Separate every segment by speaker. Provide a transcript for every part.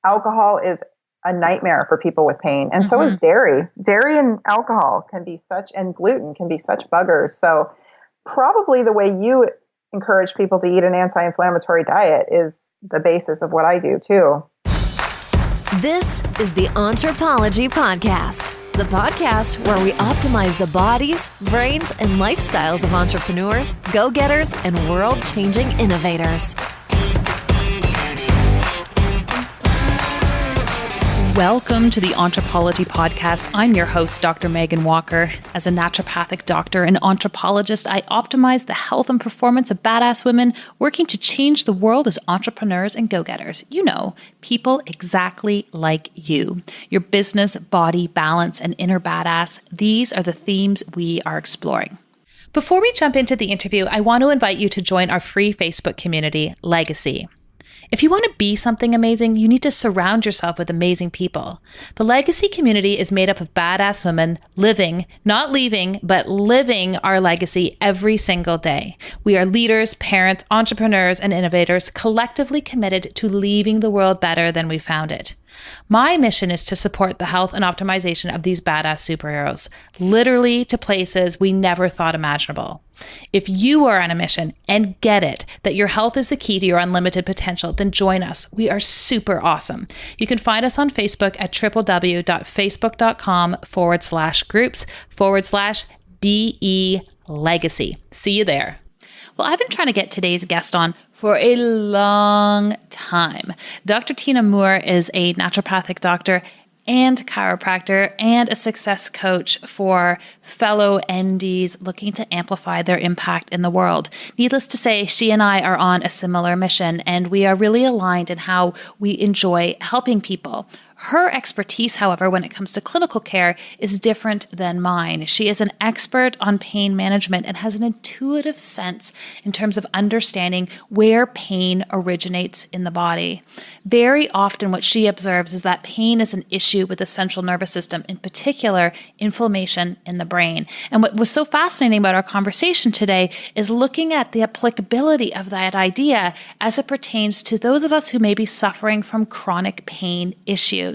Speaker 1: alcohol is a nightmare for people with pain. And so is dairy. Dairy and alcohol and gluten can be such buggers. So probably the way you encourage people to eat an anti-inflammatory diet is the basis of what I do too.
Speaker 2: This is the Anthropology Podcast, the podcast where we optimize the bodies, brains, and lifestyles of entrepreneurs, go-getters, and world-changing innovators.
Speaker 3: Welcome to the Anthropology Podcast. I'm your host, Dr. Megan Walker. As a naturopathic doctor and anthropologist, I optimize the health and performance of badass women working to change the world as entrepreneurs and go-getters. You know, people exactly like you. Your business, body, balance, and inner badass. These are the themes we are exploring. Before we jump into the interview, I want to invite you to join our free Facebook community, Legacy. If you want to be something amazing, you need to surround yourself with amazing people. The Legacy community is made up of badass women living, not leaving, but living our legacy every single day. We are leaders, parents, entrepreneurs, and innovators collectively committed to leaving the world better than we found it. My mission is to support the health and optimization of these badass superheroes, literally to places we never thought imaginable. If you are on a mission and get it that your health is the key to your unlimited potential, then join us. We are super awesome. You can find us on Facebook at www.facebook.com/groups/BE Legacy. See you there. Well, I've been trying to get today's guest on for a long time. Dr. Tyna Moore is a naturopathic doctor and chiropractor and a success coach for fellow N.D.s looking to amplify their impact in the world. Needless to say, she and I are on a similar mission, and we are really aligned in how we enjoy helping people. Her expertise, however, when it comes to clinical care is different than mine. She is an expert on pain management and has an intuitive sense in terms of understanding where pain originates in the body. Very often what she observes is that pain is an issue with the central nervous system, in particular, inflammation in the brain. And what was so fascinating about our conversation today is looking at the applicability of that idea as it pertains to those of us who may be suffering from chronic pain issues.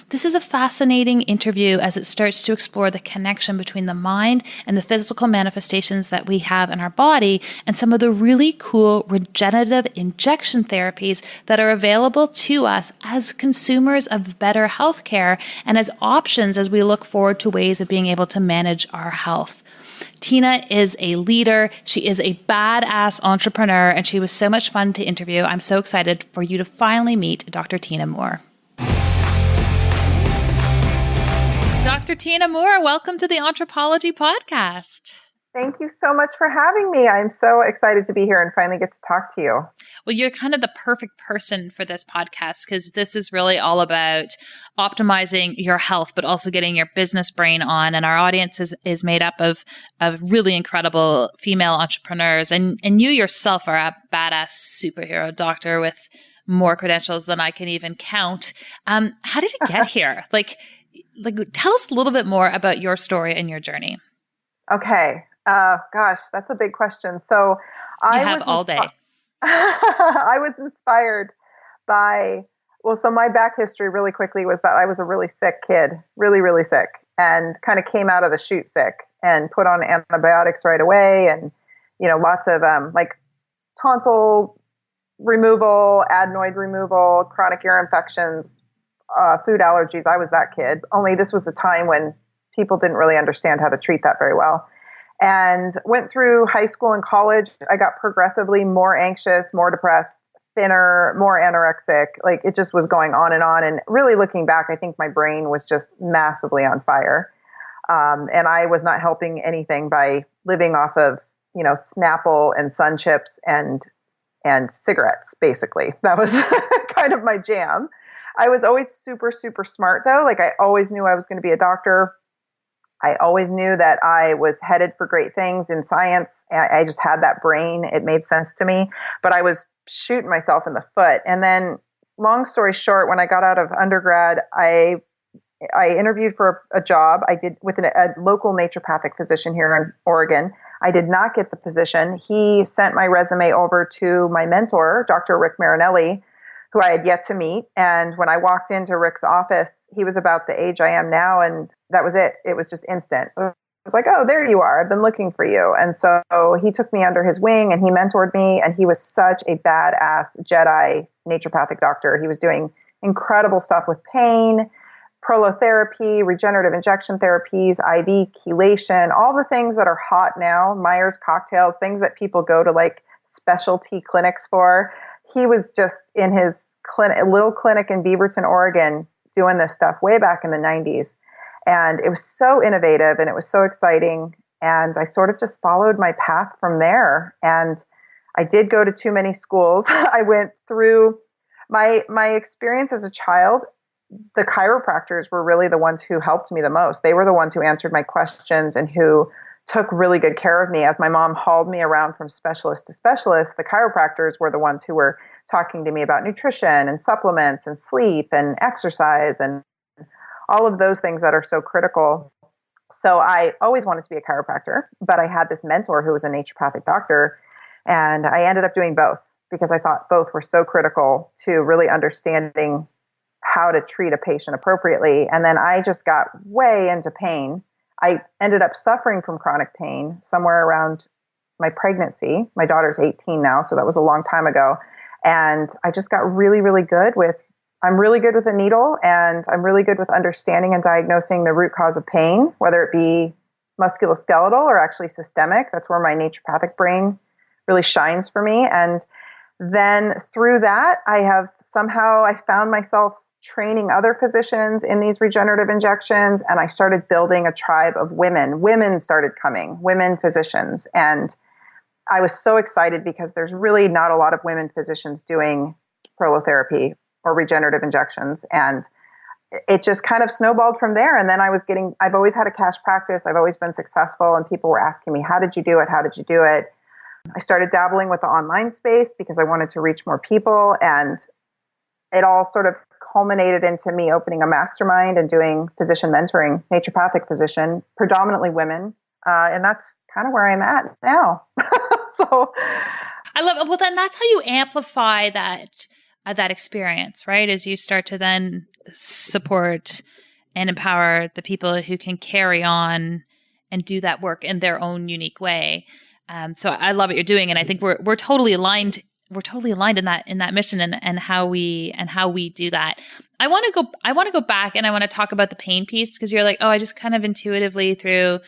Speaker 3: This is a fascinating interview as it starts to explore the connection between the mind and the physical manifestations that we have in our body and some of the really cool regenerative injection therapies that are available to us as consumers of better healthcare and as options as we look forward to ways of being able to manage our health. Tyna is a leader. She is a badass entrepreneur, and she was so much fun to interview. I'm so excited for you to finally meet Dr. Tyna Moore. Dr. Tyna Moore, welcome to the Anthropology Podcast.
Speaker 1: Thank you so much for having me. I'm so excited to be here and finally get to talk to you.
Speaker 3: Well, you're kind of the perfect person for this podcast because this is really all about optimizing your health, but also getting your business brain on. And our audience is made up of really incredible female entrepreneurs. And you yourself are a badass superhero doctor with more credentials than I can even count. How did you get here? Like, tell us a little bit more about your story and your journey.
Speaker 1: Okay. Gosh, that's a big question. So
Speaker 3: you have all day.
Speaker 1: I was inspired by, so my back history really quickly was that I was a really sick kid, really, really sick, and kind of came out of the chute sick and put on antibiotics right away. And, lots of tonsil removal, adenoid removal, chronic ear infections, food allergies. I was that kid, only this was the time when people didn't really understand how to treat that very well. And went through high school and college. I got progressively more anxious, more depressed, thinner, more anorexic. Like it just was going on. And really looking back, I think my brain was just massively on fire. And I was not helping anything by living off of, Snapple and Sun Chips and cigarettes, basically. That was kind of my jam. I was always super, super smart though. Like I always knew I was going to be a doctor. I always knew that I was headed for great things in science. I just had that brain. It made sense to me, but I was shooting myself in the foot. And then long story short, when I got out of undergrad, I interviewed for a job I did with a local naturopathic physician here in Oregon. I did not get the position. He sent my resume over to my mentor, Dr. Rick Marinelli, who I had yet to meet. And when I walked into Rick's office, he was about the age I am now. And that was it. It was just instant. It was like, oh, there you are. I've been looking for you. And so he took me under his wing and he mentored me. And he was such a badass Jedi naturopathic doctor. He was doing incredible stuff with pain, prolotherapy, regenerative injection therapies, IV chelation, all the things that are hot now, Myers cocktails, things that people go to like specialty clinics for. He was just in his little clinic in Beaverton, Oregon, doing this stuff way back in the 90s. And it was so innovative and it was so exciting. And I sort of just followed my path from there. And I did go to too many schools. I went through my experience as a child. The chiropractors were really the ones who helped me the most. They were the ones who answered my questions and who took really good care of me. As my mom hauled me around from specialist to specialist, the chiropractors were the ones who were talking to me about nutrition and supplements and sleep and exercise and all of those things that are so critical. So I always wanted to be a chiropractor, but I had this mentor who was a naturopathic doctor, and I ended up doing both because I thought both were so critical to really understanding how to treat a patient appropriately. And then I just got way into pain. I ended up suffering from chronic pain somewhere around my pregnancy. My daughter's 18 now, so that was a long time ago. And I just got really, really good with, I'm really good with a needle, and I'm really good with understanding and diagnosing the root cause of pain, whether it be musculoskeletal or actually systemic. That's where my naturopathic brain really shines for me. And then through that, I found myself training other physicians in these regenerative injections. And I started building a tribe of women. Women started coming, women physicians. And I was so excited because there's really not a lot of women physicians doing prolotherapy or regenerative injections. And it just kind of snowballed from there. And then I've always had a cash practice. I've always been successful. And people were asking me, how did you do it? How did you do it? I started dabbling with the online space because I wanted to reach more people. And it all sort of culminated into me opening a mastermind and doing physician mentoring, naturopathic physician, predominantly women. And that's kind of where I'm at now. So
Speaker 3: I love it. Well, then that's how you amplify that experience, right? As you start to then support and empower the people who can carry on and do that work in their own unique way. So I love what you're doing. And I think we're totally aligned. We're totally aligned in that mission and how we do that. I want to go back and I want to talk about the pain piece, because you're like, oh, I just kind of intuitively through,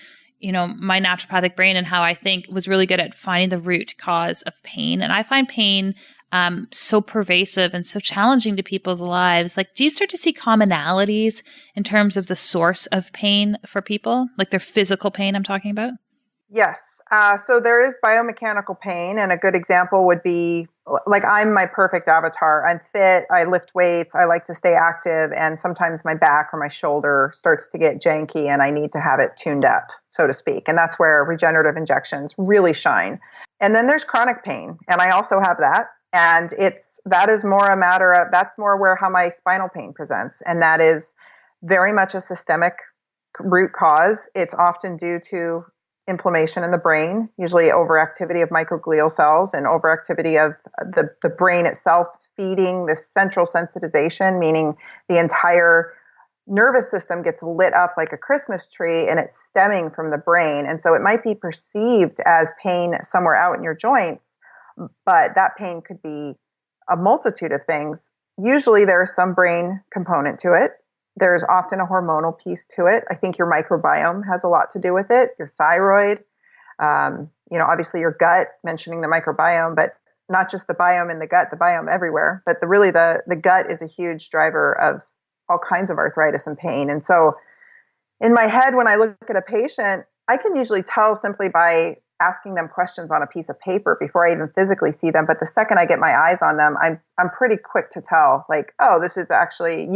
Speaker 3: my naturopathic brain and how I think was really good at finding the root cause of pain. And I find pain so pervasive and so challenging to people's lives. Like, do you start to see commonalities in terms of the source of pain for people, like their physical pain I'm talking about?
Speaker 1: Yes. So there is biomechanical pain. And a good example would be, like, I'm my perfect avatar. I'm fit. I lift weights. I like to stay active. And sometimes my back or my shoulder starts to get janky and I need to have it tuned up, so to speak. And that's where regenerative injections really shine. And then there's chronic pain. And I also have that. And that's more where how my spinal pain presents. And that is very much a systemic root cause. It's often due to inflammation in the brain, usually overactivity of microglial cells and overactivity of the brain itself feeding this central sensitization, meaning the entire nervous system gets lit up like a Christmas tree and it's stemming from the brain. And so it might be perceived as pain somewhere out in your joints, but that pain could be a multitude of things. Usually there's some brain component to it. There's often a hormonal piece to it. I think your microbiome has a lot to do with it. Your thyroid, obviously your gut, mentioning the microbiome, but not just the biome in the gut, the biome everywhere. But the gut is a huge driver of all kinds of arthritis and pain. And so in my head, when I look at a patient, I can usually tell simply by asking them questions on a piece of paper before I even physically see them. But the second I get my eyes on them, I'm pretty quick to tell, like, oh, this is actually,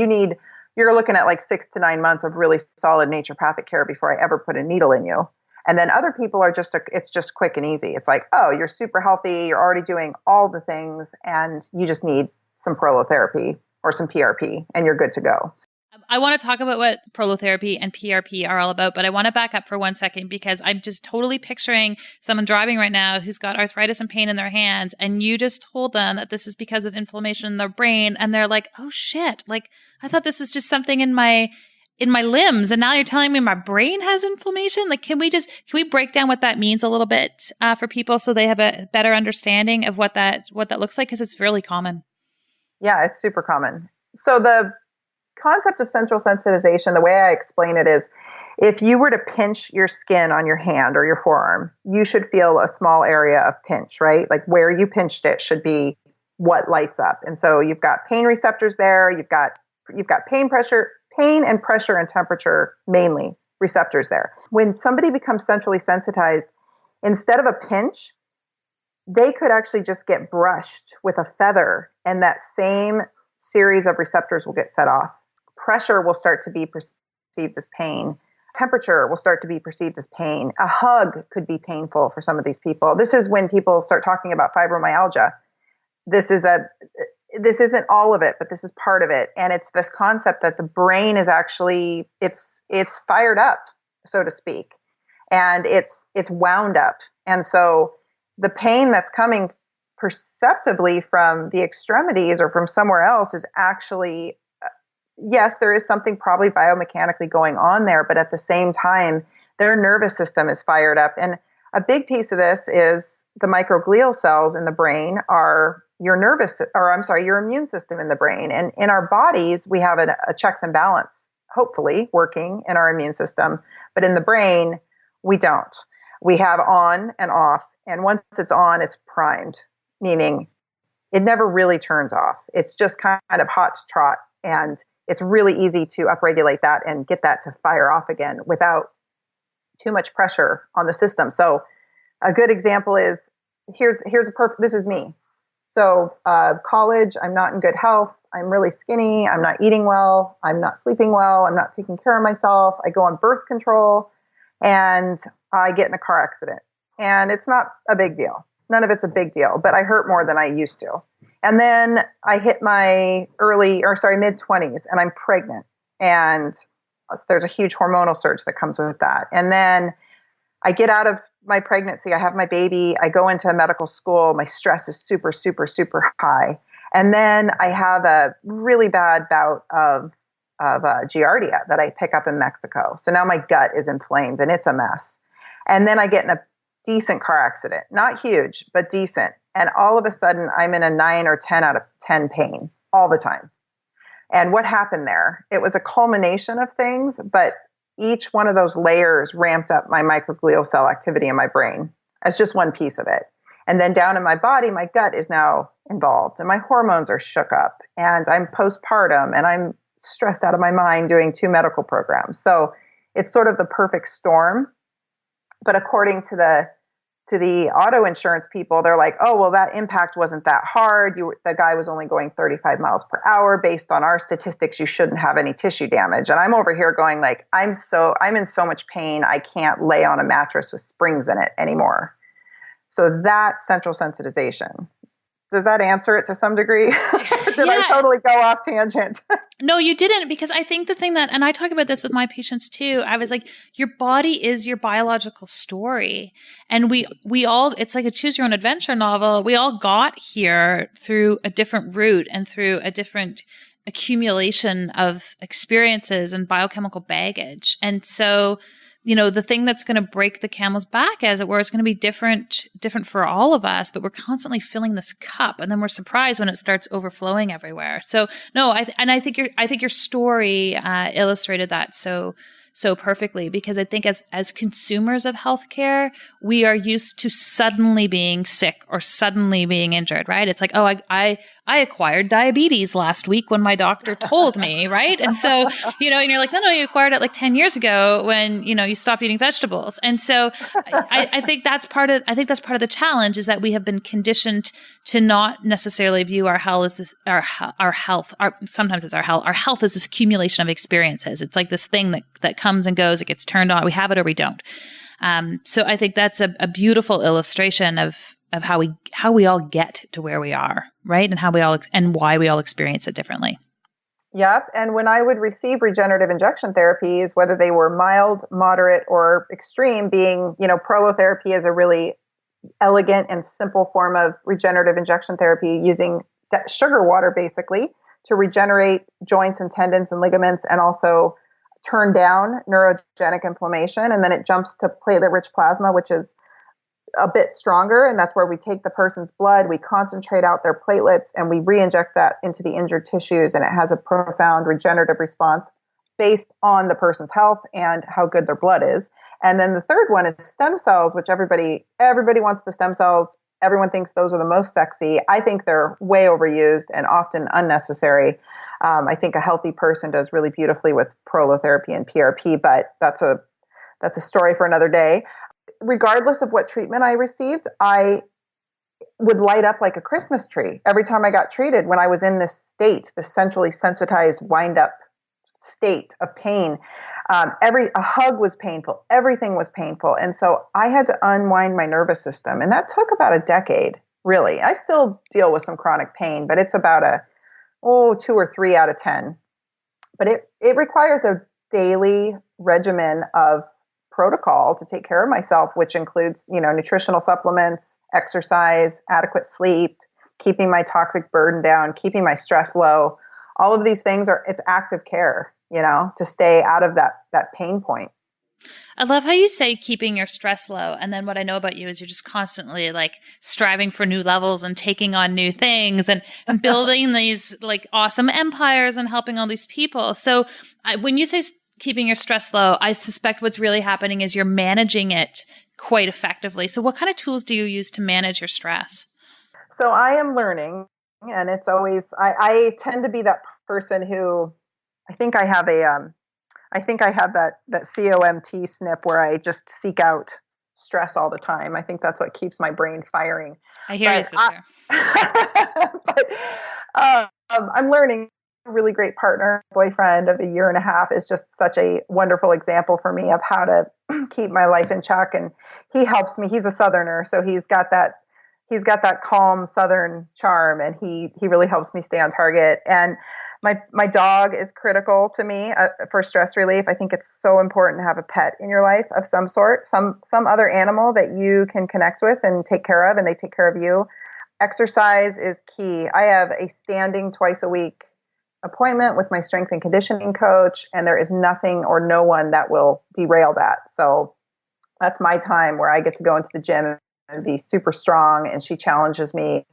Speaker 1: you're looking at like 6 to 9 months of really solid naturopathic care before I ever put a needle in you. And then other people are it's just quick and easy. It's like, oh, you're super healthy. You're already doing all the things and you just need some prolotherapy or some PRP and you're good to go.
Speaker 3: I want to talk about what prolotherapy and PRP are all about, but I want to back up for 1 second because I'm just totally picturing someone driving right now who's got arthritis and pain in their hands, and you just told them that this is because of inflammation in their brain, and they're like, "Oh shit! Like I thought this was just something in my limbs, and now you're telling me my brain has inflammation." Like, can we break down what that means a little bit for people so they have a better understanding of what that looks like, because it's really common.
Speaker 1: Yeah, it's super common. So the concept of central sensitization, the way I explain it is, if you were to pinch your skin on your hand or your forearm, you should feel a small area of pinch, right? Like where you pinched it should be what lights up. And so you've got pain receptors there. You've got pain and pressure and temperature, mainly receptors there. When somebody becomes centrally sensitized, instead of a pinch, they could actually just get brushed with a feather, and that same series of receptors will get set off. Pressure will start to be perceived as pain. Temperature will start to be perceived as pain. A hug could be painful for some of these people. This is when people start talking about fibromyalgia. This isn't all of it, but this is part of it. And it's this concept that the brain is actually, it's fired up, so to speak, and it's wound up. And so the pain that's coming perceptibly from the extremities or from somewhere else is actually, yes, there is something probably biomechanically going on there, but at the same time, their nervous system is fired up. And a big piece of this is the microglial cells in the brain are your immune system in the brain. And in our bodies, we have a checks and balance, hopefully working in our immune system. But in the brain, we don't. We have on and off. And once it's on, it's primed, meaning it never really turns off. It's just kind of hot to trot. And it's really easy to upregulate that and get that to fire off again without too much pressure on the system. So a good example is, this is me. So college, I'm not in good health. I'm really skinny. I'm not eating well. I'm not sleeping well. I'm not taking care of myself. I go on birth control and I get in a car accident. And it's not a big deal. None of it's a big deal, but I hurt more than I used to. And then I hit my mid-20s and I'm pregnant. And there's a huge hormonal surge that comes with that. And then I get out of my pregnancy, I have my baby, I go into medical school, my stress is super, super, super high. And then I have a really bad bout of giardia that I pick up in Mexico. So now my gut is inflamed and it's a mess. And then I get in a decent car accident, not huge, but decent. And all of a sudden I'm in a 9 or 10 out of 10 pain all the time. And what happened there? It was a culmination of things, but each one of those layers ramped up my microglial cell activity in my brain as just one piece of it. And then down in my body, my gut is now involved and my hormones are shook up and I'm postpartum and I'm stressed out of my mind doing 2 medical programs. So it's sort of the perfect storm. But according to the auto insurance people, they're like, oh, well, that impact wasn't that hard. The guy was only going 35 miles per hour. Based on our statistics, you shouldn't have any tissue damage. And I'm over here going like, I'm in so much pain. I can't lay on a mattress with springs in it anymore. So that's central sensitization. Does that answer it to some degree? Did I totally go off tangent?
Speaker 3: No, you didn't, because I think the thing that, and I talk about this with my patients too, I was like, your body is your biological story. And we all, it's like a choose your own adventure novel. We all got here through a different route and through a different accumulation of experiences and biochemical baggage. And so, the thing that's going to break the camel's back, as it were, is going to be different for all of us, but we're constantly filling this cup and then we're surprised when it starts overflowing everywhere. So no, I think your story illustrated that so perfectly, because I think as consumers of healthcare, we are used to suddenly being sick or suddenly being injured, right? It's like, oh, I acquired diabetes last week when my doctor told me, right? And so, and you're like, no, you acquired it like 10 years ago when, you stopped eating vegetables. And so I think that's part of the challenge, is that we have been conditioned to not necessarily view our health as our health is this accumulation of experiences. It's like this thing that comes and goes, it gets turned on, we have it or we don't. So I think that's a beautiful illustration of how we all get to where we are, right? And how we all and why we all experience it differently.
Speaker 1: Yep. And when I would receive regenerative injection therapies, whether they were mild, moderate, or extreme, being, prolotherapy is a really elegant and simple form of regenerative injection therapy using sugar water basically to regenerate joints and tendons and ligaments and also turn down neurogenic inflammation. And then it jumps to platelet-rich plasma, which is a bit stronger. And that's where we take the person's blood, we concentrate out their platelets, and we re-inject that into the injured tissues. And it has a profound regenerative response based on the person's health and how good their blood is. And then the third one is stem cells, which everybody wants the stem cells. Everyone thinks those are the most sexy. I think they're way overused and often unnecessary. I think a healthy person does really beautifully with prolotherapy and PRP, but that's a story for another day. Regardless of what treatment I received, I would light up like a Christmas tree every time I got treated when I was in this state, this centrally sensitized, wind up state of pain. A hug was painful. Everything was painful. And so I had to unwind my nervous system. And that took about a decade, really. I still deal with some chronic pain, but it's about 2 or 3 out of 10. But it requires a daily regimen of protocol to take care of myself, which includes, nutritional supplements, exercise, adequate sleep, keeping my toxic burden down, keeping my stress low. All of these things it's active care, to stay out of that pain point.
Speaker 3: I love how you say keeping your stress low. And then what I know about you is you're just constantly like striving for new levels and taking on new things and building these like awesome empires and helping all these people. So when you say keeping your stress low, I suspect what's really happening is you're managing it quite effectively. So what kind of tools do you use to manage your stress?
Speaker 1: So I am learning, and it's always, I tend to be that person who, I think I have that COMT snip where I just seek out stress all the time. I think that's what keeps my brain firing.
Speaker 3: I hear you, sister.
Speaker 1: I'm learning. A really great partner, boyfriend of 1.5 years is just such a wonderful example for me of how to keep my life in check. And he helps me. He's a Southerner, so he's got that calm Southern charm, and he really helps me stay on target. And my dog is critical to me for stress relief. I think it's so important to have a pet in your life of some sort, some other animal that you can connect with and take care of, and they take care of you. Exercise is key. I have a standing twice a week appointment with my strength and conditioning coach, and there is nothing or no one that will derail that. So that's my time where I get to go into the gym and be super strong, and she challenges me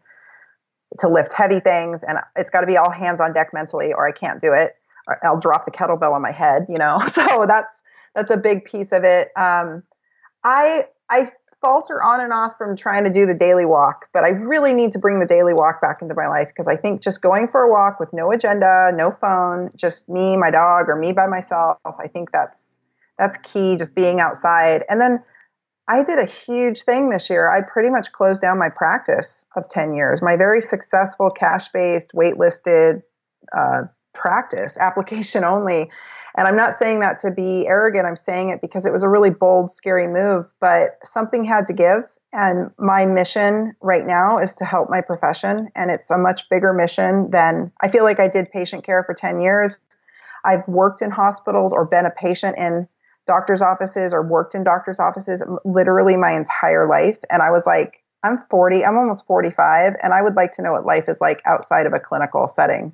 Speaker 1: to lift heavy things, and it's got to be all hands on deck mentally, or I can't do it. Or I'll drop the kettlebell on my head, So that's a big piece of it. I falter on and off from trying to do the daily walk, but I really need to bring the daily walk back into my life, because I think just going for a walk with no agenda, no phone, just me, my dog, or me by myself, I think that's key, just being outside. And then I did a huge thing this year. I pretty much closed down my practice of 10 years, my very successful cash-based, wait-listed practice, application only. And I'm not saying that to be arrogant. I'm saying it because it was a really bold, scary move, but something had to give. And my mission right now is to help my profession. And it's a much bigger mission than, I feel like I did patient care for 10 years. I've worked in hospitals or been a patient in doctor's offices or worked in doctor's offices literally my entire life. And I was like, I'm almost 45, and I would like to know what life is like outside of a clinical setting.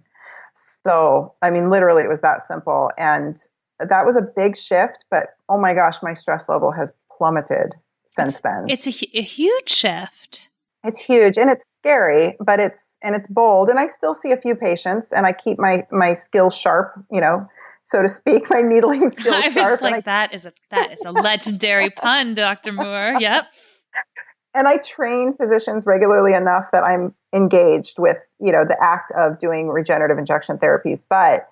Speaker 1: So, literally it was that simple. And that was a big shift, but oh my gosh, my stress level has plummeted since then.
Speaker 3: It's a huge shift.
Speaker 1: It's huge, and it's scary, but it's bold. And I still see a few patients, and I keep my skills sharp, so to speak, my needling skills sharp.
Speaker 3: I was like, that is a legendary pun, Dr. Moore. Yep.
Speaker 1: And I train physicians regularly enough that I'm engaged with, the act of doing regenerative injection therapies. But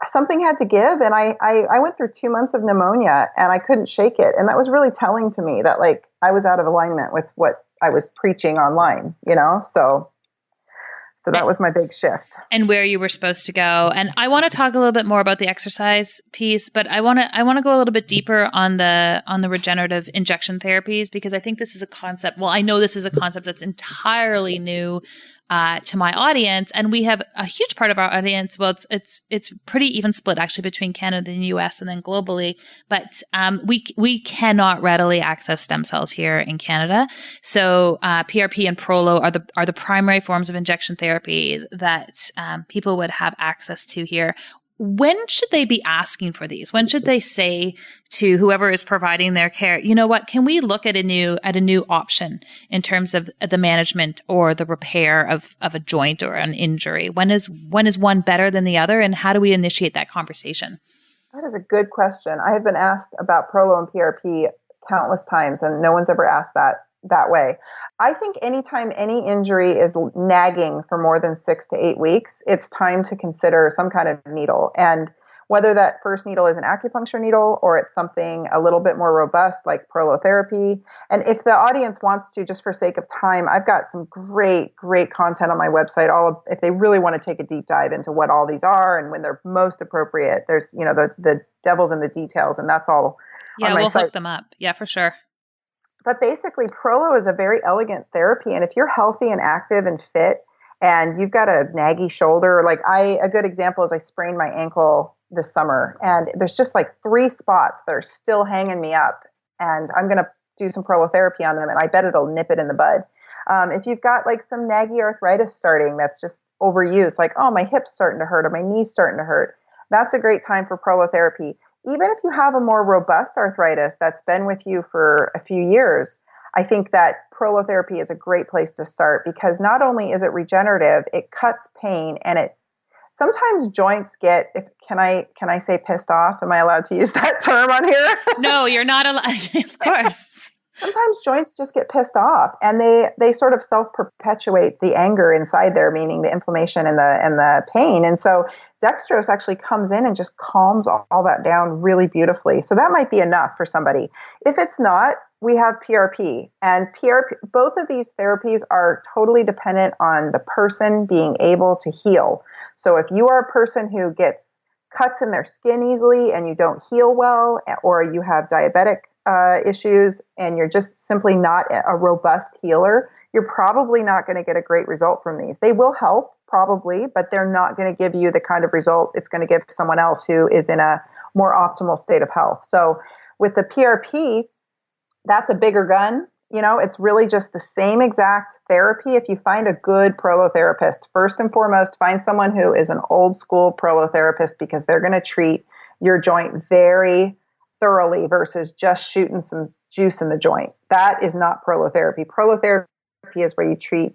Speaker 1: something had to give. And I went through 2 months of pneumonia, and I couldn't shake it. And that was really telling to me that I was out of alignment with what I was preaching online, So that was my big shift.
Speaker 3: And where you were supposed to go. And I want to talk a little bit more about the exercise piece, but I want to go a little bit deeper on the regenerative injection therapies, because I think this is a concept. Well, I know this is a concept that's entirely new to my audience, and we have a huge part of our audience. Well, it's pretty even split actually between Canada and the US and then globally. But we cannot readily access stem cells here in Canada. So PRP and Prolo are the primary forms of injection therapy that people would have access to here. When should they be asking for these? When should they say to whoever is providing their care, you know what, can we look at a new option in terms of the management or the repair of a joint or an injury? When is one better than the other, and how do we initiate that conversation?
Speaker 1: That is a good question. I have been asked about Prolo and PRP countless times, and no one's ever asked that way. I think anytime any injury is nagging for more than 6 to 8 weeks, it's time to consider some kind of needle. And whether that first needle is an acupuncture needle or it's something a little bit more robust like prolotherapy. And if the audience wants to, just for sake of time, I've got some great content on my website. If they really want to take a deep dive into what all these are and when they're most appropriate, there's, the devil's in the details, and that's all.
Speaker 3: Yeah, we'll hook them up. Yeah, for sure.
Speaker 1: But basically, Prolo is a very elegant therapy. And if you're healthy and active and fit and you've got a naggy shoulder, a good example is I sprained my ankle this summer, and there's just 3 spots that are still hanging me up. And I'm going to do some prolotherapy on them, and I bet it'll nip it in the bud. If you've got some naggy arthritis starting that's just overused, my hip's starting to hurt or my knee's starting to hurt, that's a great time for prolotherapy. Even if you have a more robust arthritis that's been with you for a few years, I think that prolotherapy is a great place to start, because not only is it regenerative, it cuts pain, and sometimes joints get, can I say pissed off? Am I allowed to use that term on here?
Speaker 3: No, you're not allowed. Of course.
Speaker 1: Sometimes joints just get pissed off, and they sort of self-perpetuate the anger inside there, meaning the inflammation and the pain. And so dextrose actually comes in and just calms all that down really beautifully. So that might be enough for somebody. If it's not, we have PRP. And PRP, both of these therapies are totally dependent on the person being able to heal. So if you are a person who gets cuts in their skin easily and you don't heal well, or you have diabetic issues and you're just simply not a robust healer, you're probably not going to get a great result from these. They will help probably, but they're not going to give you the kind of result it's going to give someone else who is in a more optimal state of health. So with the PRP, that's a bigger gun. It's really just the same exact therapy. If you find a good prolotherapist, first and foremost, find someone who is an old school prolotherapist, because they're going to treat your joint very thoroughly versus just shooting some juice in the joint. That is not prolotherapy. Prolotherapy is where you treat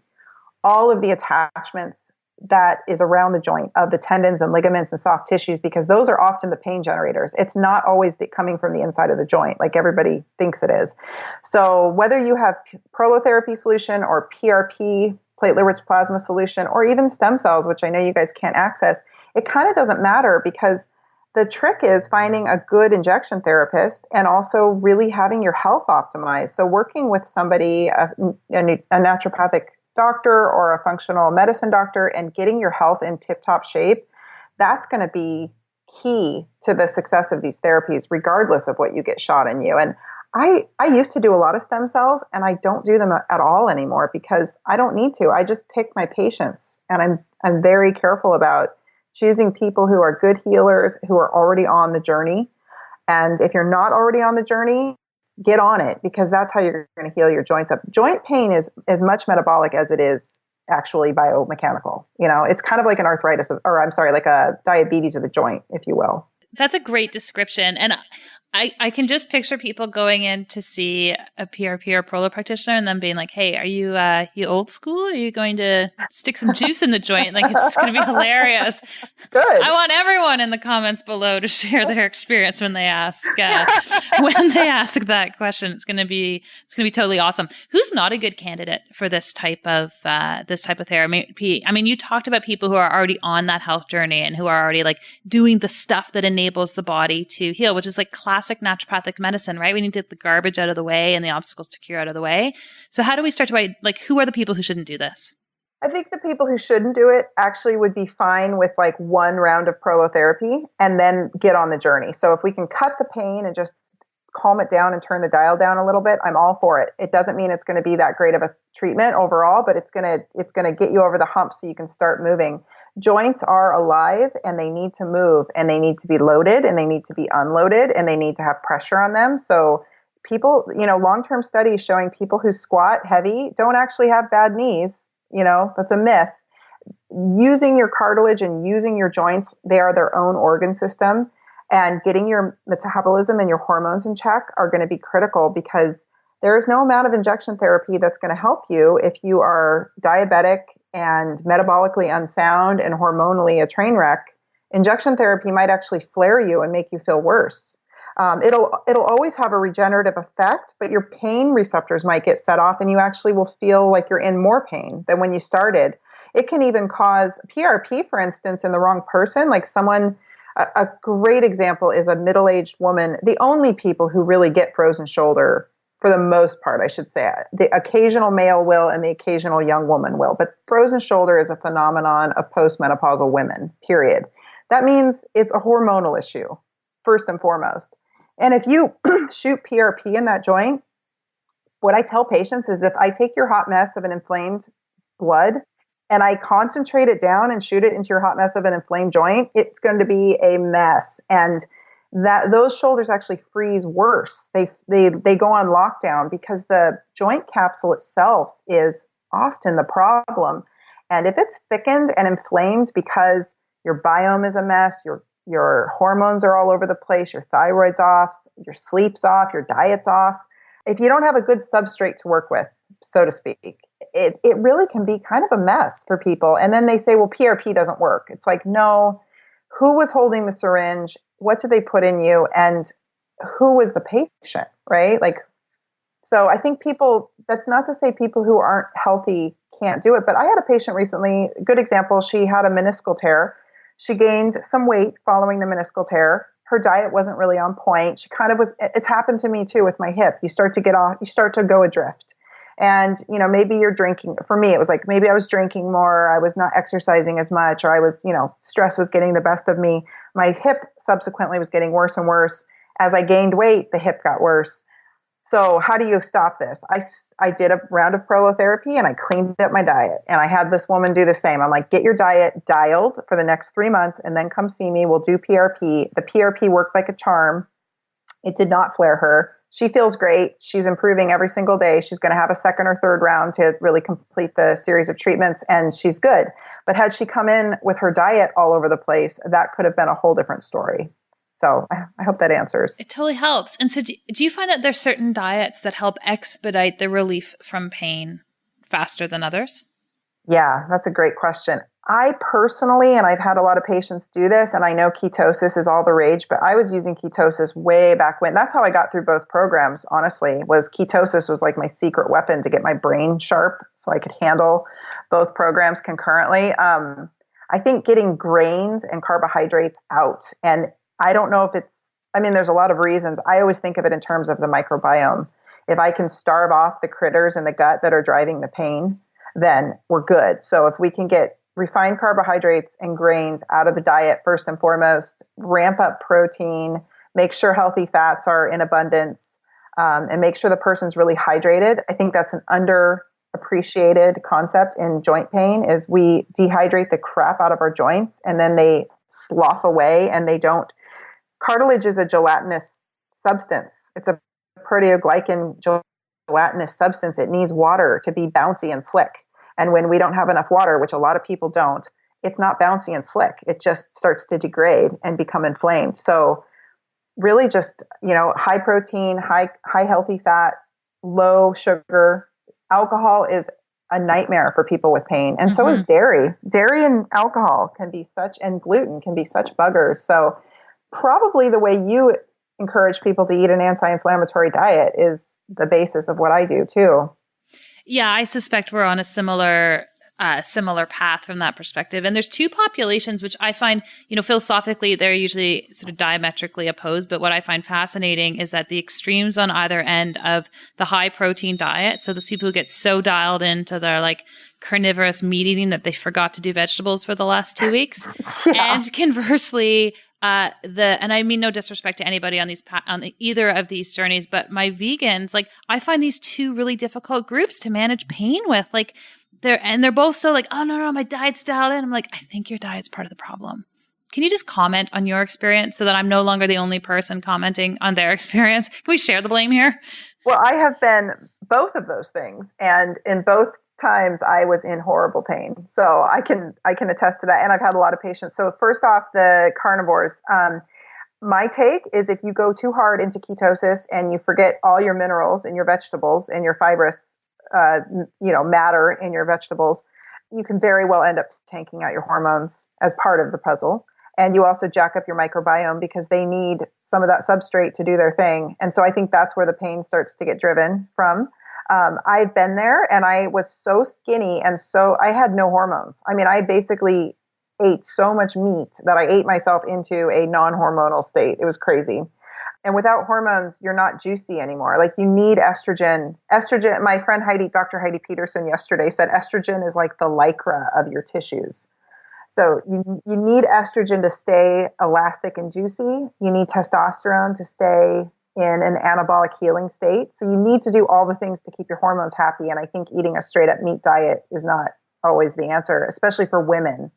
Speaker 1: all of the attachments that is around the joint of the tendons and ligaments and soft tissues, because those are often the pain generators. It's not always coming from the inside of the joint like everybody thinks it is. So whether you have prolotherapy solution or PRP, platelet-rich plasma solution, or even stem cells, which I know you guys can't access, it kind of doesn't matter, because the trick is finding a good injection therapist and also really having your health optimized. So working with somebody, a naturopathic doctor or a functional medicine doctor, and getting your health in tip-top shape, that's going to be key to the success of these therapies, regardless of what you get shot in you. And I used to do a lot of stem cells, and I don't do them at all anymore because I don't need to. I just pick my patients, and I'm very careful about choosing people who are good healers, who are already on the journey. And if you're not already on the journey, get on it, because that's how you're going to heal your joints up. Joint pain is as much metabolic as it is actually biomechanical. It's kind of like an arthritis, like a diabetes of the joint, if you will.
Speaker 3: That's a great description. And I can just picture people going in to see a PRP or Prolo practitioner and them being like, hey, are you old school? Are you going to stick some juice in the joint? It's going to be hilarious.
Speaker 1: Good.
Speaker 3: I want everyone in the comments below to share their experience when they ask that question. It's going to be totally awesome. Who's not a good candidate for this type of therapy? I mean, you talked about people who are already on that health journey and who are already doing the stuff that enables the body to heal, which is classic naturopathic medicine, right? We need to get the garbage out of the way and the obstacles to cure out of the way. So how do we start to who are the people who shouldn't do this?
Speaker 1: I think the people who shouldn't do it actually would be fine with one round of prolotherapy and then get on the journey. So if we can cut the pain and just calm it down and turn the dial down a little bit, I'm all for it. It doesn't mean it's going to be that great of a treatment overall, but it's going to get you over the hump so you can start moving. Joints are alive and they need to move, and they need to be loaded and they need to be unloaded, and they need to have pressure on them. So people, long-term studies showing people who squat heavy don't actually have bad knees. That's a myth. Using your cartilage and using your joints, they are their own organ system, and getting your metabolism and your hormones in check are going to be critical, because there is no amount of injection therapy that's going to help you if you are diabetic and metabolically unsound and hormonally a train wreck. Injection therapy might actually flare you and make you feel worse. It'll always have a regenerative effect, but your pain receptors might get set off and you actually will feel like you're in more pain than when you started. It can even cause PRP, for instance, in the wrong person. Like a great example is a middle-aged woman. The only people who really get frozen shoulder, for the most part, I should say, the occasional male will and the occasional young woman will. But frozen shoulder is a phenomenon of postmenopausal women, period. That means it's a hormonal issue, first and foremost. And if you shoot PRP in that joint, what I tell patients is if I take your hot mess of an inflamed blood and I concentrate it down and shoot it into your hot mess of an inflamed joint, it's going to be a mess. And those shoulders actually freeze worse. They go on lockdown because the joint capsule itself is often the problem. And if it's thickened and inflamed because your biome is a mess, your hormones are all over the place, your thyroid's off, your sleep's off, your diet's off. If you don't have a good substrate to work with, so to speak, it really can be kind of a mess for people. And then they say, well, PRP doesn't work. It's like, no, who was holding the syringe? What did they put in you? And who was the patient, right? So I think that's not to say people who aren't healthy can't do it, but I had a patient recently, good example, she had a meniscal tear. She gained some weight following the meniscal tear. Her diet wasn't really on point. She kind of was, it's happened to me too with my hip. You start to go adrift. And, maybe you're drinking. For me, it was like, maybe I was drinking more. I was not exercising as much, or I was, stress was getting the best of me. My hip subsequently was getting worse and worse. As I gained weight, the hip got worse. So how do you stop this? I did a round of prolotherapy and I cleaned up my diet, and I had this woman do the same. I'm like, get your diet dialed for the next 3 months and then come see me. We'll do PRP. The PRP worked like a charm. It did not flare her. She feels great. She's improving every single day. She's going to have a second or third round to really complete the series of treatments, and she's good. But had she come in with her diet all over the place, that could have been a whole different story. So I hope that answers.
Speaker 3: It totally helps. And so do you find that there's certain diets that help expedite the relief from pain faster than others?
Speaker 1: Yeah, that's a great question. I personally, and I've had a lot of patients do this, and I know ketosis is all the rage, but I was using ketosis way back when. That's how I got through both programs, honestly, was ketosis was like my secret weapon to get my brain sharp so I could handle both programs concurrently. I think getting grains and carbohydrates out, and I don't know if there's a lot of reasons. I always think of it in terms of the microbiome. If I can starve off the critters in the gut that are driving the pain, then we're good. So if we can get refined carbohydrates and grains out of the diet, first and foremost, ramp up protein, make sure healthy fats are in abundance, and make sure the person's really hydrated. I think that's an underappreciated concept in joint pain is we dehydrate the crap out of our joints and then they slough away and they don't. Cartilage is a gelatinous substance. It's a proteoglycan gelatinous substance. It needs water to be bouncy and slick. And when we don't have enough water, which a lot of people don't, it's not bouncy and slick. It just starts to degrade and become inflamed. So really just, high protein, high healthy fat, low sugar. Alcohol is a nightmare for people with pain. And so is dairy. Dairy and alcohol and gluten can be such buggers. So probably the way you encourage people to eat an anti-inflammatory diet is the basis of what I do too.
Speaker 3: Yeah, I suspect we're on a similar similar path from that perspective. And there's two populations, which I find, philosophically, they're usually sort of diametrically opposed. But what I find fascinating is that the extremes on either end of the high protein diet, so those people who get so dialed into their like carnivorous meat eating that they forgot to do vegetables for the last 2 weeks. Yeah. And conversely, and I mean no disrespect to anybody on either of these journeys, but my vegans, like I find these two really difficult groups to manage pain with. Like they're both so like, oh no, my diet's dialed in. I'm like, I think your diet's part of the problem. Can you just comment on your experience so that I'm no longer the only person commenting on their experience? Can we share the blame here?
Speaker 1: Well, I have been both of those things, and in both times I was in horrible pain. So I can attest to that. And I've had a lot of patients. So first off, the carnivores, my take is if you go too hard into ketosis and you forget all your minerals in your vegetables and your fibrous, matter in your vegetables, you can very well end up tanking out your hormones as part of the puzzle. And you also jack up your microbiome because they need some of that substrate to do their thing. And so I think that's where the pain starts to get driven from. I've been there and I was so skinny and so I had no hormones. I mean, I basically ate so much meat that I ate myself into a non-hormonal state. It was crazy. And without hormones, you're not juicy anymore. Like you need estrogen. Estrogen, my friend Dr. Heidi Peterson yesterday said estrogen is like the lycra of your tissues. So you need estrogen to stay elastic and juicy. You need testosterone to stay in an anabolic healing state. So you need to do all the things to keep your hormones happy. And I think eating a straight up meat diet is not always the answer, especially for women.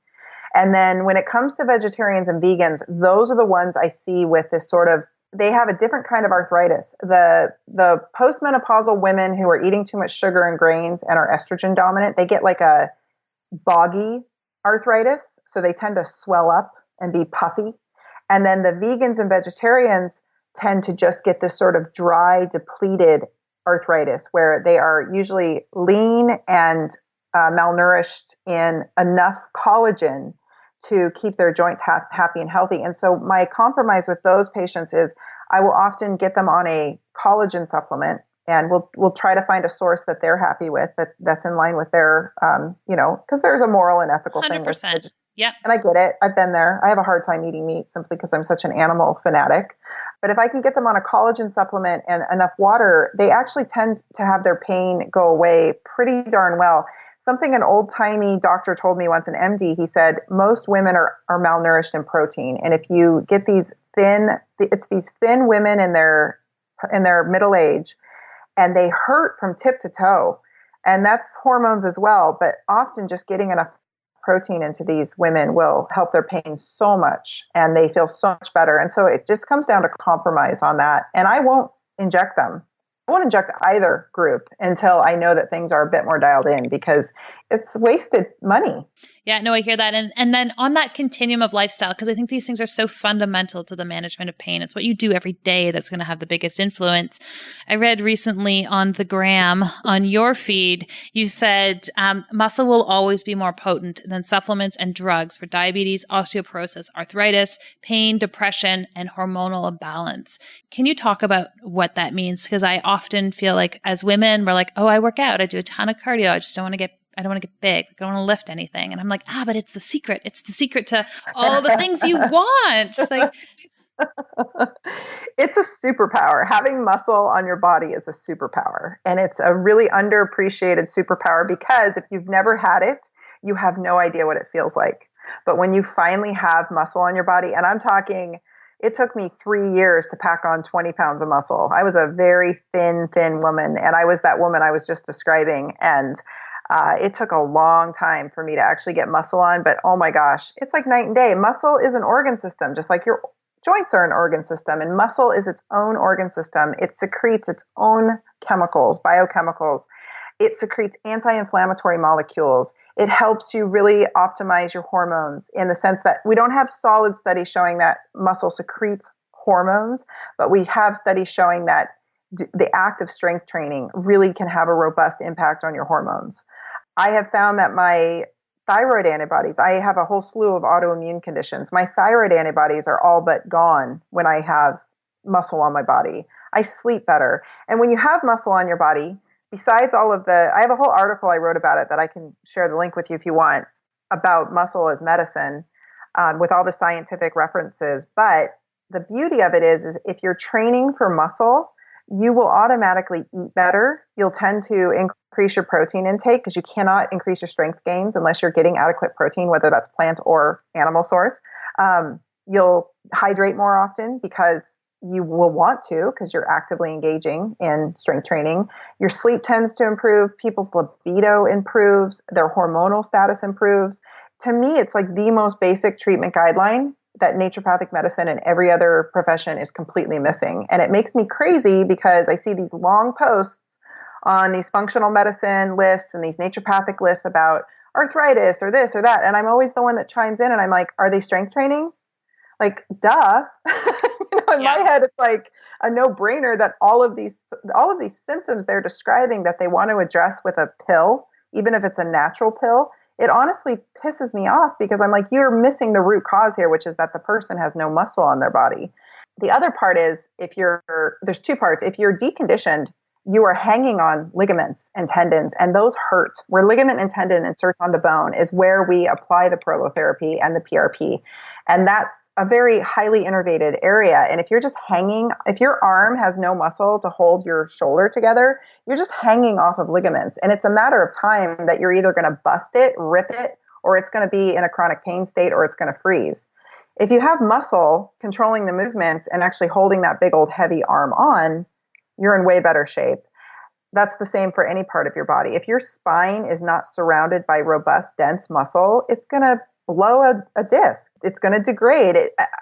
Speaker 1: And then when it comes to vegetarians and vegans, those are the ones I see with this sort of, they have a different kind of arthritis. The postmenopausal women who are eating too much sugar and grains and are estrogen dominant, they get like a boggy arthritis. So they tend to swell up and be puffy. And then the vegans and vegetarians tend to just get this sort of dry, depleted arthritis where they are usually lean and malnourished in enough collagen to keep their joints happy and healthy. And so my compromise with those patients is I will often get them on a collagen supplement, and we'll try to find a source that they're happy with, that's in line with their, because there's a moral and ethical
Speaker 3: 100%.
Speaker 1: thing.
Speaker 3: Yeah.
Speaker 1: And I get it. I've been there. I have a hard time eating meat simply because I'm such an animal fanatic. But if I can get them on a collagen supplement and enough water, they actually tend to have their pain go away pretty darn well. Something an old-timey doctor told me once, an MD, he said, most women are malnourished in protein. And if you get these thin women in their middle age, and they hurt from tip to toe. And that's hormones as well. But often just getting enough protein into these women will help their pain so much, and they feel so much better. And so it just comes down to compromise on that. And I won't inject them. I won't inject either group until I know that things are a bit more dialed in, because it's wasted money.
Speaker 3: Yeah, no, I hear that. And then on that continuum of lifestyle, because I think these things are so fundamental to the management of pain. It's what you do every day that's going to have the biggest influence. I read recently on the gram, on your feed, you said muscle will always be more potent than supplements and drugs for diabetes, osteoporosis, arthritis, pain, depression, and hormonal imbalance. Can you talk about what that means? Because I often feel like as women, we're like, oh, I work out, I do a ton of cardio, I don't want to get big. I don't want to lift anything. And I'm like, but it's the secret. It's the secret to all the things you want. Like,
Speaker 1: it's a superpower. Having muscle on your body is a superpower. And it's a really underappreciated superpower, because if you've never had it, you have no idea what it feels like. But when you finally have muscle on your body, and I'm talking, it took me 3 years to pack on 20 pounds of muscle. I was a very thin woman. And I was that woman I was just describing. And it took a long time for me to actually get muscle on, but oh my gosh, it's like night and day. Muscle is an organ system, just like your joints are an organ system, and muscle is its own organ system. It secretes its own chemicals, biochemicals. It secretes anti-inflammatory molecules. It helps you really optimize your hormones, in the sense that we don't have solid studies showing that muscle secretes hormones, but we have studies showing that the act of strength training really can have a robust impact on your hormones. I have found that my thyroid antibodies, I have a whole slew of autoimmune conditions. My thyroid antibodies are all but gone when I have muscle on my body. I sleep better. And when you have muscle on your body, besides all of I have a whole article I wrote about it that I can share the link with you if you want, about muscle as medicine, with all the scientific references. But the beauty of it is if you're training for muscle, you will automatically eat better. You'll tend to increase your protein intake because you cannot increase your strength gains unless you're getting adequate protein, whether that's plant or animal source. You'll hydrate more often because you will want to, because you're actively engaging in strength training. Your sleep tends to improve. People's libido improves. Their hormonal status improves. To me, it's like the most basic treatment guideline that naturopathic medicine and every other profession is completely missing. And it makes me crazy because I see these long posts on these functional medicine lists and these naturopathic lists about arthritis or this or that. And I'm always the one that chimes in and I'm like, are they strength training? Like, duh. In my head, it's like a no-brainer that all of these symptoms they're describing that they want to address with a pill, even if it's a natural pill, it honestly pisses me off because I'm like, you're missing the root cause here, which is that the person has no muscle on their body. The other part is there's two parts. If you're deconditioned, you are hanging on ligaments and tendons, and those hurt. Where ligament and tendon inserts onto bone is where we apply the prolotherapy and the PRP. And that's a very highly innervated area. And if you're just hanging, if your arm has no muscle to hold your shoulder together, you're just hanging off of ligaments. And it's a matter of time that you're either going to bust it, rip it, or it's going to be in a chronic pain state, or it's going to freeze. If you have muscle controlling the movements and actually holding that big old heavy arm on, you're in way better shape. That's the same for any part of your body. If your spine is not surrounded by robust, dense muscle, it's going to blow a disc. It's going to degrade.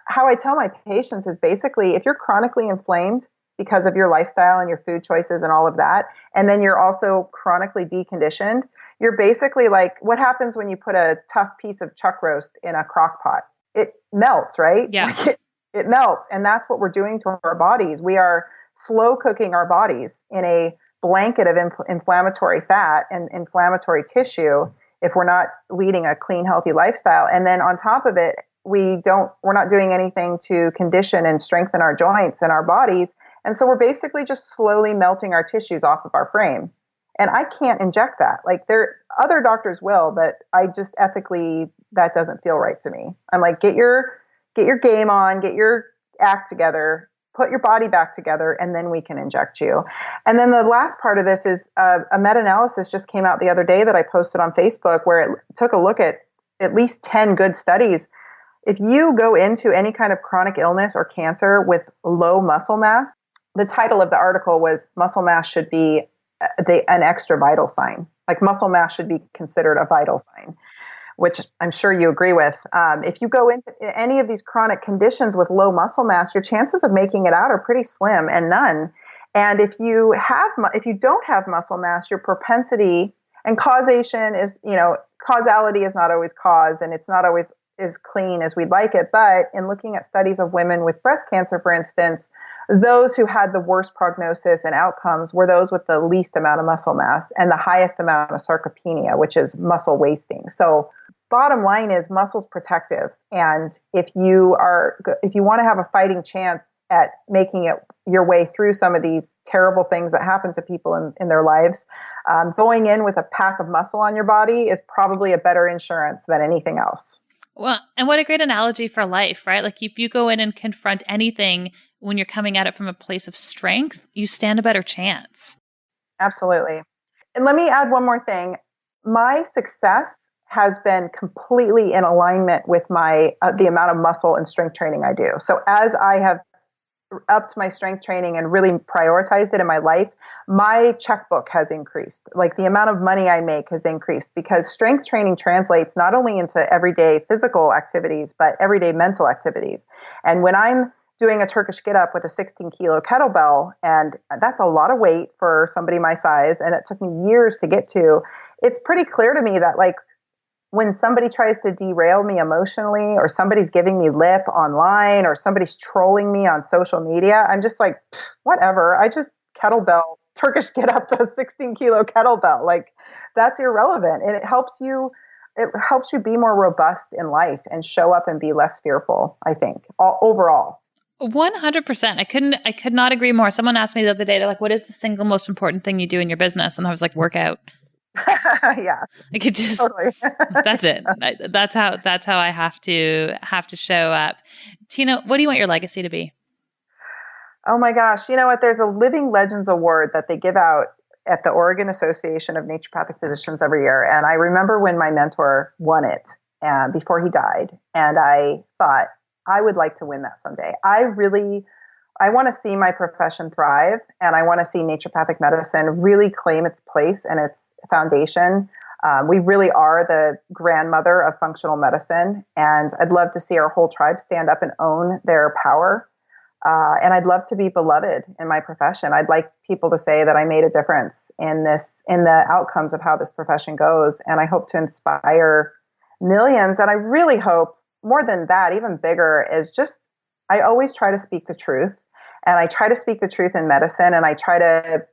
Speaker 1: How I tell my patients is basically if you're chronically inflamed because of your lifestyle and your food choices and all of that, and then you're also chronically deconditioned, you're basically like, what happens when you put a tough piece of chuck roast in a crock pot? It melts, right?
Speaker 3: Yeah.
Speaker 1: Like it melts. And that's what we're doing to our bodies. We are slow cooking our bodies in a blanket of inflammatory fat and inflammatory tissue if we're not leading a clean, healthy lifestyle. And then on top of it, we're not doing anything to condition and strengthen our joints and our bodies. And so we're basically just slowly melting our tissues off of our frame. And I can't inject that. Like other doctors will, but I just ethically, that doesn't feel right to me. I'm like, get your game on, get your act together, put your body back together, and then we can inject you. And then the last part of this is a meta-analysis just came out the other day that I posted on Facebook where it took a look at least 10 good studies. If you go into any kind of chronic illness or cancer with low muscle mass, the title of the article was muscle mass should be an extra vital sign. Like muscle mass should be considered a vital sign, which I'm sure you agree with. If you go into any of these chronic conditions with low muscle mass, your chances of making it out are pretty slim and none. And if you don't have muscle mass, your propensity and causation is, causality is not always cause, and it's not always as clean as we'd like it. But in looking at studies of women with breast cancer, for instance, those who had the worst prognosis and outcomes were those with the least amount of muscle mass and the highest amount of sarcopenia, which is muscle wasting. So bottom line is muscle's protective. And if you want to have a fighting chance at making it your way through some of these terrible things that happen to people in their lives, going in with a pack of muscle on your body is probably a better insurance than anything else.
Speaker 3: Well, and what a great analogy for life, right? Like if you go in and confront anything when you're coming at it from a place of strength, you stand a better chance.
Speaker 1: Absolutely. And let me add one more thing. My success has been completely in alignment with my the amount of muscle and strength training I do. So as I have upped my strength training and really prioritized it in my life, my checkbook has increased. Like the amount of money I make has increased because strength training translates not only into everyday physical activities, but everyday mental activities. And when I'm doing a Turkish get up with a 16 kilo kettlebell, and that's a lot of weight for somebody my size, and it took me years to get to, it's pretty clear to me that like when somebody tries to derail me emotionally or somebody's giving me lip online or somebody's trolling me on social media, I'm just like, whatever. I just kettlebell, Turkish get up to a 16 kilo kettlebell. Like that's irrelevant. And it helps you be more robust in life and show up and be less fearful, I think, overall.
Speaker 3: 100%. I could not agree more. Someone asked me the other day, they're like, what is the single most important thing you do in your business? And I was like, work out.
Speaker 1: Yeah.
Speaker 3: I could just,
Speaker 1: Totally.
Speaker 3: that's it. That's how I have to show up. Tyna, what do you want your legacy to be?
Speaker 1: Oh my gosh. You know what? There's a Living Legends Award that they give out at the Oregon Association of Naturopathic Physicians every year. And I remember when my mentor won it before he died. And I thought, I would like to win that someday. I want to see my profession thrive. And I want to see naturopathic medicine really claim its place and its foundation. We really are the grandmother of functional medicine. And I'd love to see our whole tribe stand up and own their power. And I'd love to be beloved in my profession. I'd like people to say that I made a difference in the outcomes of how this profession goes. And I hope to inspire millions. And I really hope, more than that, even bigger, is just, I always try to speak the truth. And I try to speak the truth in medicine. And I try to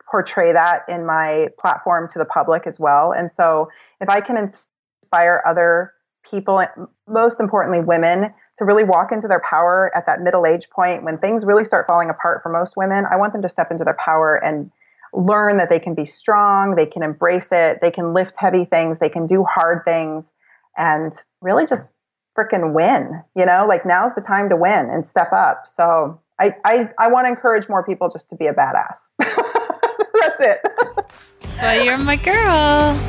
Speaker 1: portray that in my platform to the public as well. And so if I can inspire other people, most importantly women, to really walk into their power at that middle age point when things really start falling apart for most women, I want them to step into their power and learn that they can be strong, they can embrace it, they can lift heavy things, they can do hard things, and really just freaking win. Like now's the time to win and step up. So I want to encourage more people just to be a badass. That's it.
Speaker 3: That's why you're my girl.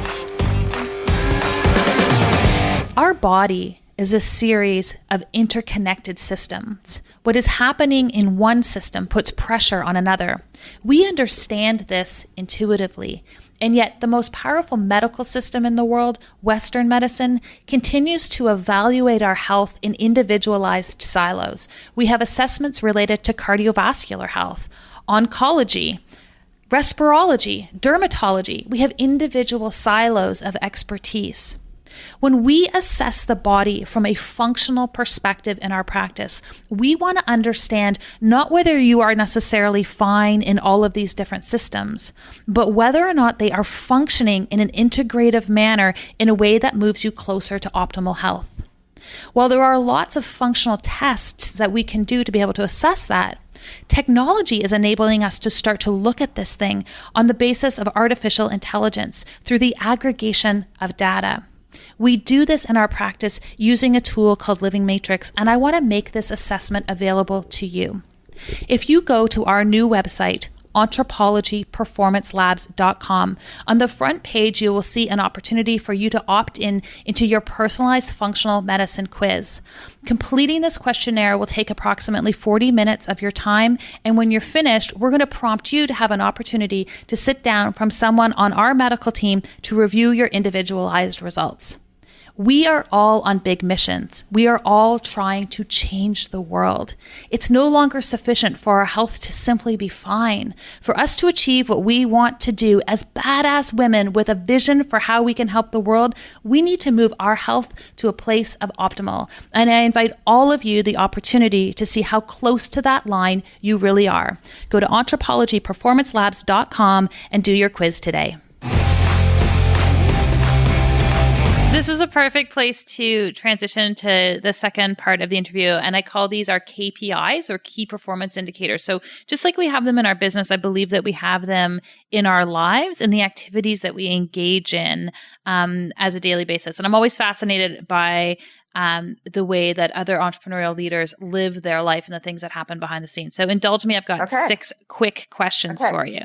Speaker 3: Our body is a series of interconnected systems. What is happening in one system puts pressure on another. We understand this intuitively, and yet the most powerful medical system in the world, Western medicine, continues to evaluate our health in individualized silos. We have assessments related to cardiovascular health, oncology, respirology, dermatology. We have individual silos of expertise. When we assess the body from a functional perspective in our practice, we want to understand not whether you are necessarily fine in all of these different systems, but whether or not they are functioning in an integrative manner in a way that moves you closer to optimal health. While there are lots of functional tests that we can do to be able to assess that, technology is enabling us to start to look at this thing on the basis of artificial intelligence through the aggregation of data. We do this in our practice using a tool called Living Matrix, and I want to make this assessment available to you. If you go to our new website, anthropologyperformancelabs.com, on the front page, you will see an opportunity for you to opt into your personalized functional medicine quiz. Completing this questionnaire will take approximately 40 minutes of your time. And when you're finished, we're going to prompt you to have an opportunity to sit down from someone on our medical team to review your individualized results. We are all on big missions. We are all trying to change the world. It's no longer sufficient for our health to simply be fine. For us to achieve what we want to do as badass women with a vision for how we can help the world, we need to move our health to a place of optimal. And I invite all of you the opportunity to see how close to that line you really are. Go to anthropologyperformancelabs.com and do your quiz today. This is a perfect place to transition to the second part of the interview. And I call these our KPIs, or key performance indicators. So just like we have them in our business, I believe that we have them in our lives and the activities that we engage in as a daily basis. And I'm always fascinated by the way that other entrepreneurial leaders live their life and the things that happen behind the scenes. So indulge me. I've got 6 quick questions for you.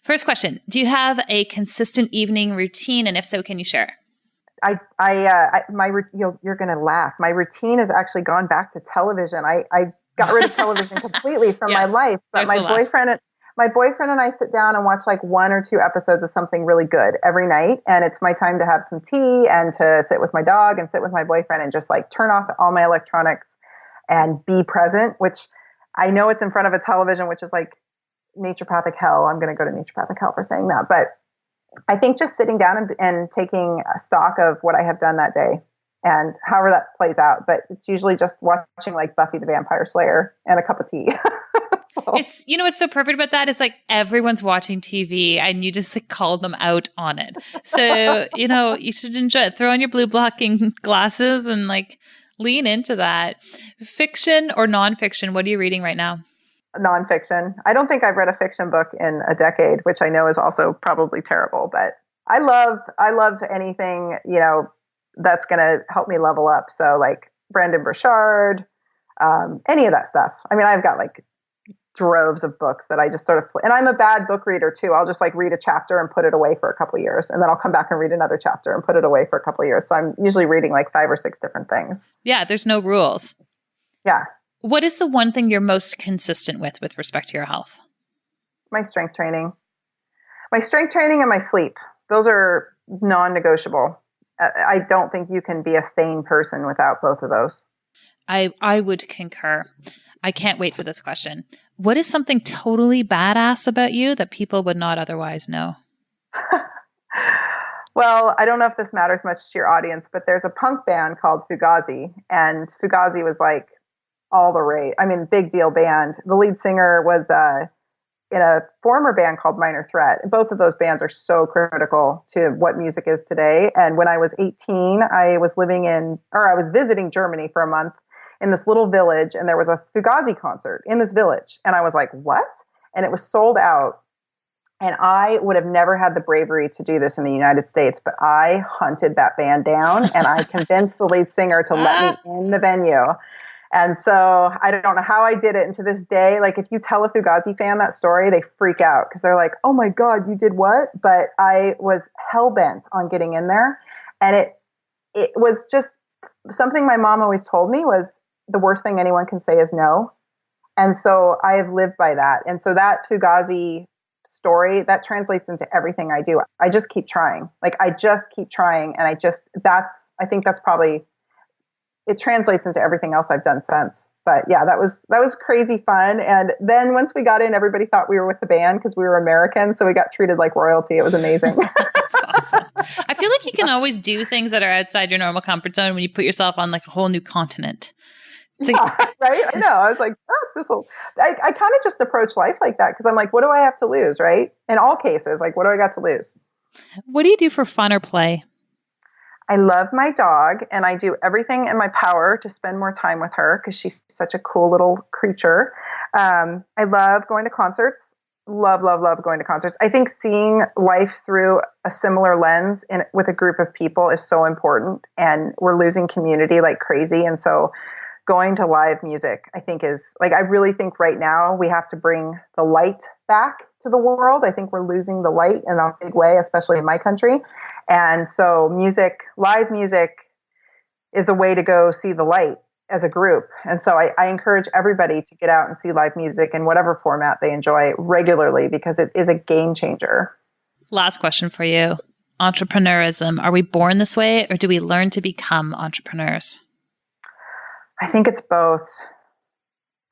Speaker 3: First question, do you have a consistent evening routine? And if so, can you share?
Speaker 1: You're going to laugh. My routine has actually gone back to television. I got rid of television completely from my life, but my boyfriend and I sit down and watch like 1 or 2 episodes of something really good every night. And it's my time to have some tea and to sit with my dog and sit with my boyfriend and just like turn off all my electronics and be present, which I know it's in front of a television, which is like naturopathic hell. I'm going to go to naturopathic hell for saying that, but I think just sitting down and taking a stock of what I have done that day and however that plays out. But it's usually just watching like Buffy the Vampire Slayer and a cup of tea.
Speaker 3: It's, what's so perfect about that is like everyone's watching TV and you just like called them out on it. So, you should enjoy it. Throw on your blue blocking glasses and like Lean into that. Fiction or nonfiction? What are you reading right now?
Speaker 1: Nonfiction. I don't think I've read a fiction book in a decade, which I know is also probably terrible, but I love anything, that's going to help me level up. So like Brendon Burchard, any of that stuff. I mean, I've got like droves of books that I just sort of, and I'm a bad book reader too. I'll just like read a chapter and put it away for a couple of years. And then I'll come back and read another chapter and put it away for a couple of years. So I'm usually reading like 5 or 6 different things.
Speaker 3: Yeah. There's no rules.
Speaker 1: Yeah.
Speaker 3: What is the one thing you're most consistent with respect to your health?
Speaker 1: My strength training. My strength training and my sleep. Those are non-negotiable. I don't think you can be a sane person without both of those.
Speaker 3: I would concur. I can't wait for this question. What is something totally badass about you that people would not otherwise know?
Speaker 1: Well, I don't know if this matters much to your audience, but there's a punk band called Fugazi, and Fugazi was like all the rage. I mean, big deal band. The lead singer was in a former band called Minor Threat. Both of those bands are so critical to what music is today. And when I was 18, I was visiting Germany for a month in this little village, and there was a Fugazi concert in this village. And I was like, what? And it was sold out. And I would have never had the bravery to do this in the United States, but I hunted that band down and I convinced the lead singer to let me in the venue. And so I don't know how I did it. And to this day, like if you tell a Fugazi fan that story, they freak out because they're like, oh my God, you did what? But I was hell-bent on getting in there. And it was just something my mom always told me was the worst thing anyone can say is no. And so I have lived by that. And so that Fugazi story, that translates into everything I do. I just keep trying. Like I just keep trying. And I think that's probably, it translates into everything else I've done since. But yeah, that was crazy fun. And then once we got in, everybody thought we were with the band because we were American. So we got treated like royalty. It was amazing.
Speaker 3: That's awesome. I feel like you can always do things that are outside your normal comfort zone when you put yourself on like a whole new continent.
Speaker 1: Right? I know. I was like, I kind of just approach life like that because I'm like, what do I have to lose, right? In all cases, like, what do I got to lose?
Speaker 3: What do you do for fun or play?
Speaker 1: I love my dog and I do everything in my power to spend more time with her because she's such a cool little creature. I love going to concerts. Love going to concerts. I think seeing life through a similar lens with a group of people is so important, and we're losing community like crazy. And so going to live music, I think I really think right now we have to bring the light back to the world. I think we're losing the light in a big way, especially in my country. And so live music is a way to go see the light as a group. And so I encourage everybody to get out and see live music in whatever format they enjoy regularly because it is a game changer. Last
Speaker 3: question for you. Entrepreneurism. Are we born this way or do we learn to become entrepreneurs?
Speaker 1: I think it's both.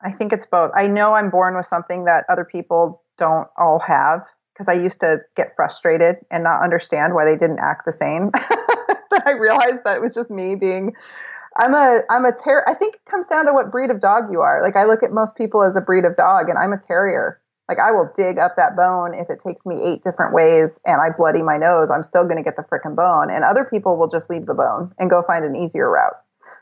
Speaker 1: I know I'm born with something that other people don't all have because I used to get frustrated and not understand why they didn't act the same. Then I realized that it was just me being, I think it comes down to what breed of dog you are. Like I look at most people as a breed of dog and I'm a terrier. Like I will dig up that bone if it takes me 8 different ways and I bloody my nose, I'm still going to get the frickin' bone. And other people will just leave the bone and go find an easier route.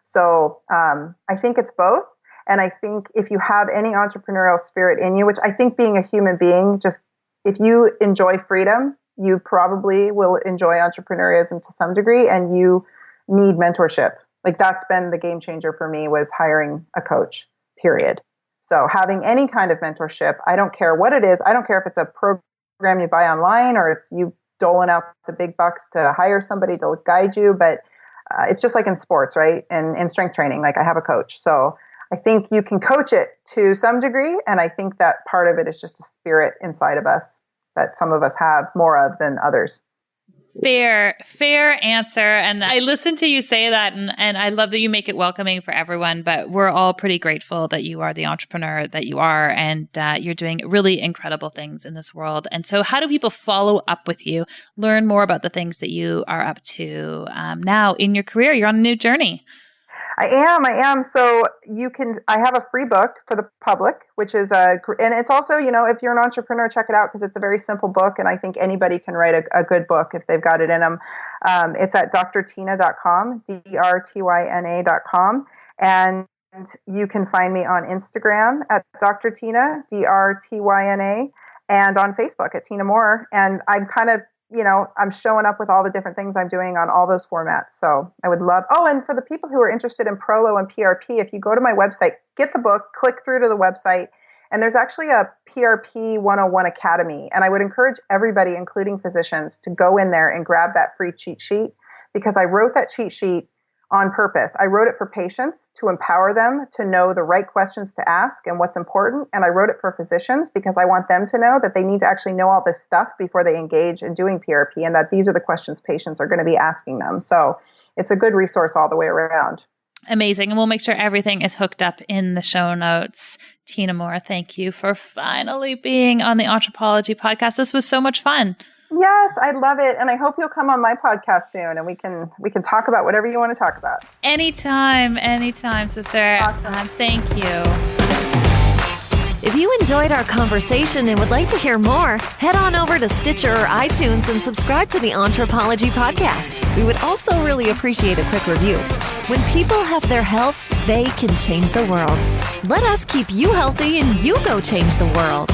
Speaker 1: So I think it's both. And I think if you have any entrepreneurial spirit in you, which I think being a human being, just if you enjoy freedom, you probably will enjoy entrepreneurism to some degree, and you need mentorship. Like that's been the game changer for me, was hiring a coach, period. So having any kind of mentorship, I don't care what it is. I don't care if it's a program you buy online or it's you doling out the big bucks to hire somebody to guide you, but it's just like in sports, right? And in strength training, like I have a coach. So I think you can coach it to some degree. And I think that part of it is just a spirit inside of us that some of us have more of than others.
Speaker 3: Fair answer. And I listened to you say that, and I love that you make it welcoming for everyone, but we're all pretty grateful that you are the entrepreneur that you are, and you're doing really incredible things in this world. And so how do people follow up with you, learn more about the things that you are up to now in your career? You're on a new journey.
Speaker 1: I am. So I have a free book for the public, which is and it's also, if you're an entrepreneur, check it out because it's a very simple book. And I think anybody can write a good book if they've got it in them. It's at drtyna.com, drtyna.com. And you can find me on Instagram at Dr. Tyna, drtyna, and on Facebook at Tyna Moore. And I'm kind of, I'm showing up with all the different things I'm doing on all those formats. So I would love, and for the people who are interested in Prolo and PRP, if you go to my website, get the book, click through to the website, and there's actually a PRP 101 Academy. And I would encourage everybody, including physicians, to go in there and grab that free cheat sheet because I wrote that cheat sheet on purpose. I wrote it for patients to empower them to know the right questions to ask and what's important. And I wrote it for physicians because I want them to know that they need to actually know all this stuff before they engage in doing PRP and that these are the questions patients are going to be asking them. So it's a good resource all the way around.
Speaker 3: Amazing. And we'll make sure everything is hooked up in the show notes. Tyna Moore, thank you for finally being on the Anthropology podcast. This was so much fun.
Speaker 1: Yes, I love it. And I hope you'll come on my podcast soon and we can talk about whatever you want to talk about.
Speaker 3: Anytime, sister.
Speaker 1: Awesome.
Speaker 3: Thank you.
Speaker 2: If you enjoyed our conversation and would like to hear more, head on over to Stitcher or iTunes and subscribe to the Anthropology podcast. We would also really appreciate a quick review. When people have their health, they can change the world. Let us keep you healthy and you go change the world.